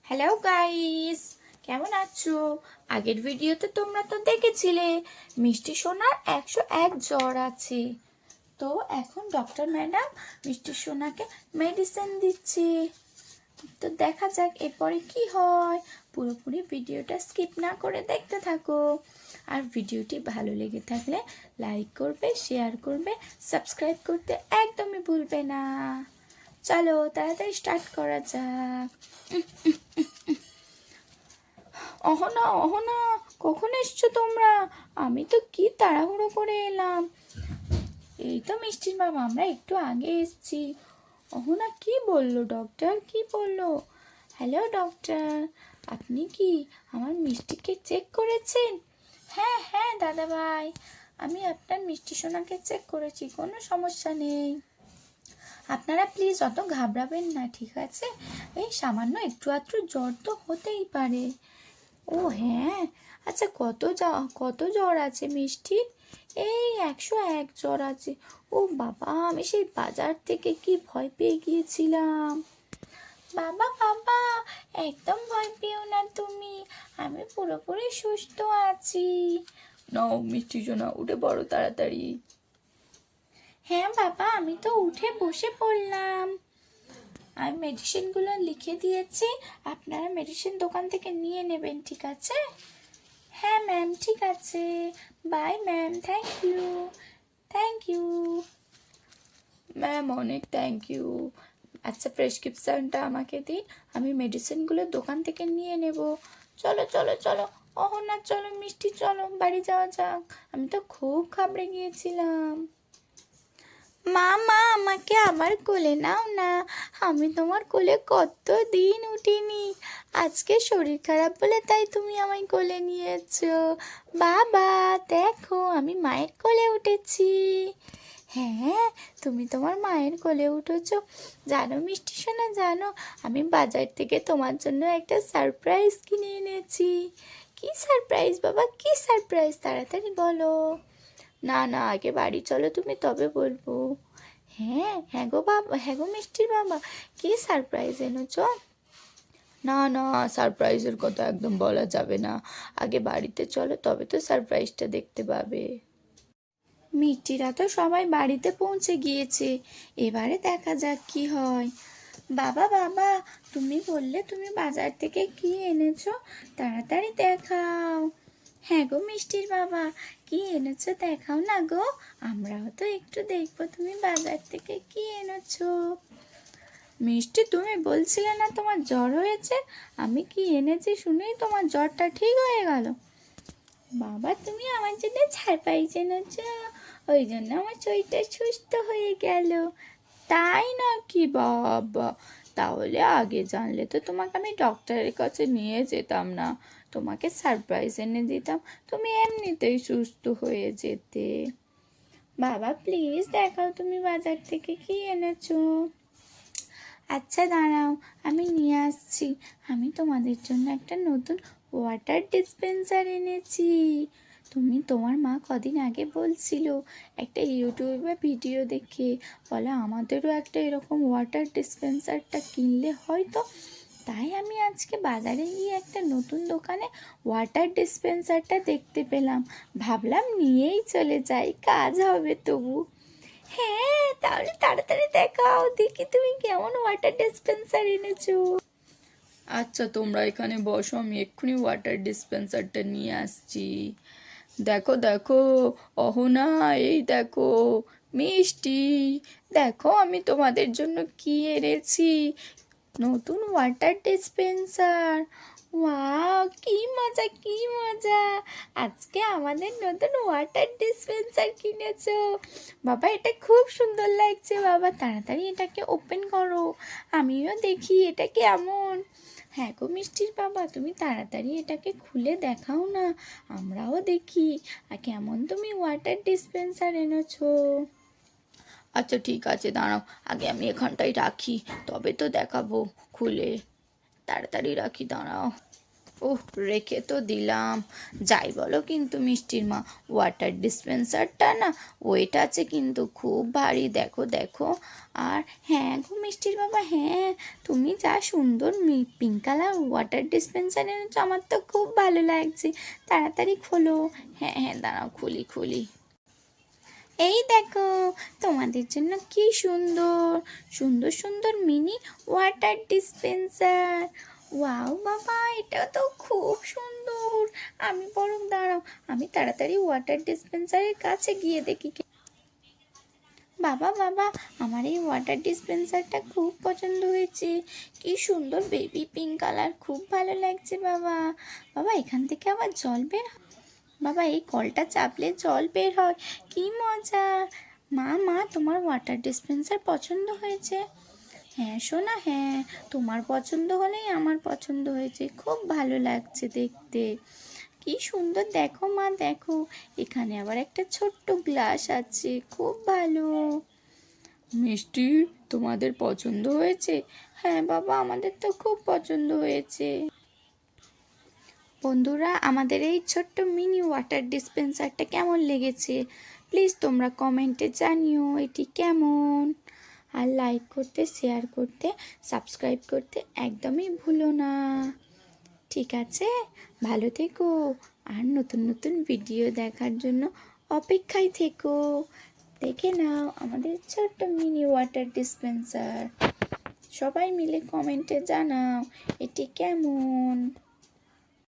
Hello guys, কেমন আছো? আগের ভিডিওতে তোমরা তো দেখেছিলে মিষ্টি সোনার 101 জ্বর আছে। তো এখন ডক্টর ম্যাডাম মিষ্টি সোনাকে মেডিসিন দিচ্ছে। তো দেখা যাক এরপরে কি হয়। পুরোপুরি ভিডিওটা স্কিপ না করে দেখতে থাকো। আর ভিডিওটি ভালো লেগে থাকলে লাইক করবে, শেয়ার করবে, সাবস্ক্রাইব করতে একদমই ভুলবে না। চলো তাড়াতাড়ি স্টার্ট করা যাক। অহনা অহনা, কখন এসছো তোমরা? আমি তো কি তাড়াহুড়ো করে এলাম। এই তো মিষ্টির বাবা, আমরা একটু আগে এসছি। অহনা, কি বললো ডক্টর, কি বললো? হ্যালো ডক্টর, আপনি কি আমার মিষ্টিকে চেক করেছেন? হ্যাঁ হ্যাঁ দাদা ভাই, আমি আপনার মিষ্টি সোনাকে চেক করেছি, কোনো সমস্যা নেই। আপনারা প্লিজ অত ঘাবড়াবেন না, ঠিক আছে? এই সামান্য একটু আধটু জ্বর তো হতেই পারে। ও হ্যাঁ, আচ্ছা কত জ্বর আছে মিষ্টির? এই 101 জ্বর আছে। ও বাবা, আমি সেই বাজার থেকে কি ভয় পেয়ে গিয়েছিলাম। বাবা বাবা, একদম ভয় পেও না তুমি, আমি পুরোপুরি সুস্থ আছি। নাও মিষ্টি সোনা, উঠে পড়ো তাড়াতাড়ি। হ্যাঁ বাবা, আমি তো উঠে বসে পড়লাম। আমি মেডিসিনগুলো লিখে দিয়েছি, আপনারা মেডিসিন দোকান থেকে নিয়ে নেবেন, ঠিক আছে? হ্যাঁ ম্যাম, ঠিক আছে। Bye ma'am, thank you. Thank you ma'am, অনেক থ্যাংক ইউ। আচ্ছা, প্রেসক্রিপশনটা আমাকে দিন, আমি মেডিসিনগুলো দোকান থেকে নিয়ে নেব। চলো চলো চলো, অহনা চলো, মিষ্টি চলো, বাড়ি যাওয়া যাক। আমি তো খুব ঘাবড়ে গিয়েছিলাম। মা মা, আমাকে আবার কোলে নাও না, আমি তোমার কোলে কত দিন উঠিনি। আজকে শরীর খারাপ বলে তাই তুমি আমায় কোলে নিয়েছো। বাবা দেখো, আমি মায়ের কোলে উঠেছি। হ্যাঁ, তুমি তোমার মায়ের কোলে উঠেছো। জানো মিষ্টি সোনা, জানো আমি বাজার থেকে তোমার জন্য একটা সারপ্রাইজ কিনে এনেছি। কি সারপ্রাইজ বাবা, কি সারপ্রাইজ, তাড়াতাড়ি বলো। না না, আগে বাড়ি চলো তুমি, তবে বলবো। হ্যাঁ হ্যাঁ গো বাবা, হ্যাঁ গো মিষ্টির বাবা, কি সারপ্রাইজ এনেছো? না না, সারপ্রাইজের কথা একদম বলা যাবে না। আগে বাড়িতে চলো, তবে তো সারপ্রাইজটা দেখতে পাবে। মিষ্টিরা তো সবাই বাড়িতে পৌঁছে গিয়েছে, এবারে দেখা যাক কি হয়। বাবা বাবা, তুমি বললে তুমি বাজার থেকে কি এনেছো, তাড়াতাড়ি দেখাও। হ্যাঁ গো মিষ্টির বাবা, কি এনেছো দেখাও না গো, আমরাও তো একটু দেখবো তুমি বাজার থেকে কি এনেছো। মিষ্টি, তুমি বলছিলে না তোমার জ্বর হয়েছে, আমি কি এনেছি শুনেই তোমার জ্বরটা ঠিক হয়ে গেল। বাবা, তুমি আমার জন্য সারপ্রাইজ এনেছো, ওই জন্য আমার শরীরটা সুস্থ হয়ে গেল। তাই নাকি বাবা? তাহলে আগে জানলে তো তোমাকে আমি ডক্টরের কাছে নিয়ে যেতাম না, তোমাকে সারপ্রাইজ এনে দিতাম, তুমি এমনিতেই সুস্থ হয়ে যেতে। বাবা প্লিজ দেখাও তুমি বাজার থেকে কি এনেছো। আচ্ছা দাঁড়াও, আমি নিয়ে আসছি। আমি তোমাদের জন্য একটা নতুন ওয়াটার ডিসপেন্সার এনেছি। তোমার মা কদিন আগে বলছিল একটা ইউটিউবে ভিডিও দেখে, বলে আমাদেরও একটা এরকম ওয়াটার ডিসপেন্সারটা কিনলে হয়তো। তাই আমি আজকে বাজারে গিয়ে একটা নতুন দোকানে ওয়াটার ডিসপেন্সারটা দেখতে পেলাম, ভাবলাম নিয়েই চলে যাই, কাজ হবে তবু। হ্যাঁ, তাহলে তাড়াতাড়ি দেখাও দেখি তুমি কেমন ওয়াটার ডিসপেন্সার এনেছো। আচ্ছা তোমরা এখানে বসো, আমি এক্ষুনি ওয়াটার ডিসপেন্সারটা নিয়ে আসছি। দেখো দেখো অহনা, এই দেখো মিষ্টি, দেখো আমি তোমাদের জন্য কি এনেছি, নতুন ওয়াটার ডিসপেন্সার। ওয়াও, কি মজা কি মজা, আজকে আমাদের নতুন ওয়াটার ডিসপেন্সার কিনেছো। বাবা এটা খুব সুন্দর লাগছে, বাবা তাড়াতাড়ি এটাকে ওপেন করো, আমিও দেখি এটা কেমন। হ্যাঁ গো মিষ্টির বাবা, তুমি তাড়াতাড়ি এটাকে খুলে দেখাও না, আমরাও দেখি আর কেমন তুমি ওয়াটার ডিসপেন্সার এনেছো। আচ্ছা ঠিক আছে, দাঁড়াও, আগে আমি এখানটাই রাখি, তবে তো দেখাবো খুলে। তাড়াতাড়ি রাখি, দাঁড়াও। ওহ, রেখে তো দিলাম। যাই বলো কিন্তু মিষ্টির মা, ওয়াটার ডিসপেন্সারটা না ওয়েট আছে কিন্তু খুব ভারী, দেখো দেখো। আর হ্যাঁ গো মিষ্টির বাবা, হ্যাঁ, তুমি যা সুন্দর পিঙ্ক কালার ওয়াটার ডিসপেন্সার এনেছো, আমার তো খুব ভালো লাগছে। তাড়াতাড়ি খোলো। হ্যাঁ হ্যাঁ, দাঁড়াও, খুলি খুলি। এই দেখো, তোমাদের জন্য কি সুন্দর সুন্দর সুন্দর মিনি ওয়াটার ডিসপেন্সার। ওয়াও বাবা, এটা তো খুব সুন্দর। আমি বরং দাঁড়াও, আমি তাড়াতাড়ি ওয়াটার ডিসপেন্সারের কাছে গিয়ে দেখি। বাবা বাবা, আমার এই ওয়াটার ডিসপেন্সারটা খুব পছন্দ হয়েছে। কি সুন্দর বেবি পিঙ্ক কালার, খুব ভালো লাগছে বাবা। বাবা, এখান থেকে আবার জল বের হয়? বাবা, এই কলটা চাপলে জল বের হয়, কি মজা। মা মা, তোমার ওয়াটার ডিসপেন্সার পছন্দ হয়েছে? হ্যাঁ সোনা, হ্যাঁ, তোমার পছন্দ হলেই আমার পছন্দ হয়েছে, খুব ভালো লাগছে দেখতে। কি সুন্দর, দেখো মা দেখো, এখানে আবার একটা ছোট্ট গ্লাস আছে, খুব ভালো। মিষ্টি, তোমাদের পছন্দ হয়েছে? হ্যাঁ বাবা, আমাদের তো খুব পছন্দ হয়েছে। বন্ধুরা, আমাদের এই ছোট্ট মিনি ওয়াটার ডিসপেন্সারটা কেমন লেগেছে প্লিজ তোমরা কমেন্টে জানিও এটি কেমন। আর লাইক করতে, শেয়ার করতে, সাবস্ক্রাইব করতে একদমই ভুলো না। ঠিক আছে, ভালো থেকো। আর নতুন নতুন ভিডিও দেখার জন্য অপেক্ষায় থেকো। দেখে নাও আমাদের ছোট্ট মিনি ওয়াটার ডিসপেন্সার। সবাই মিলে কমেন্টে জানাও এটি কেমন।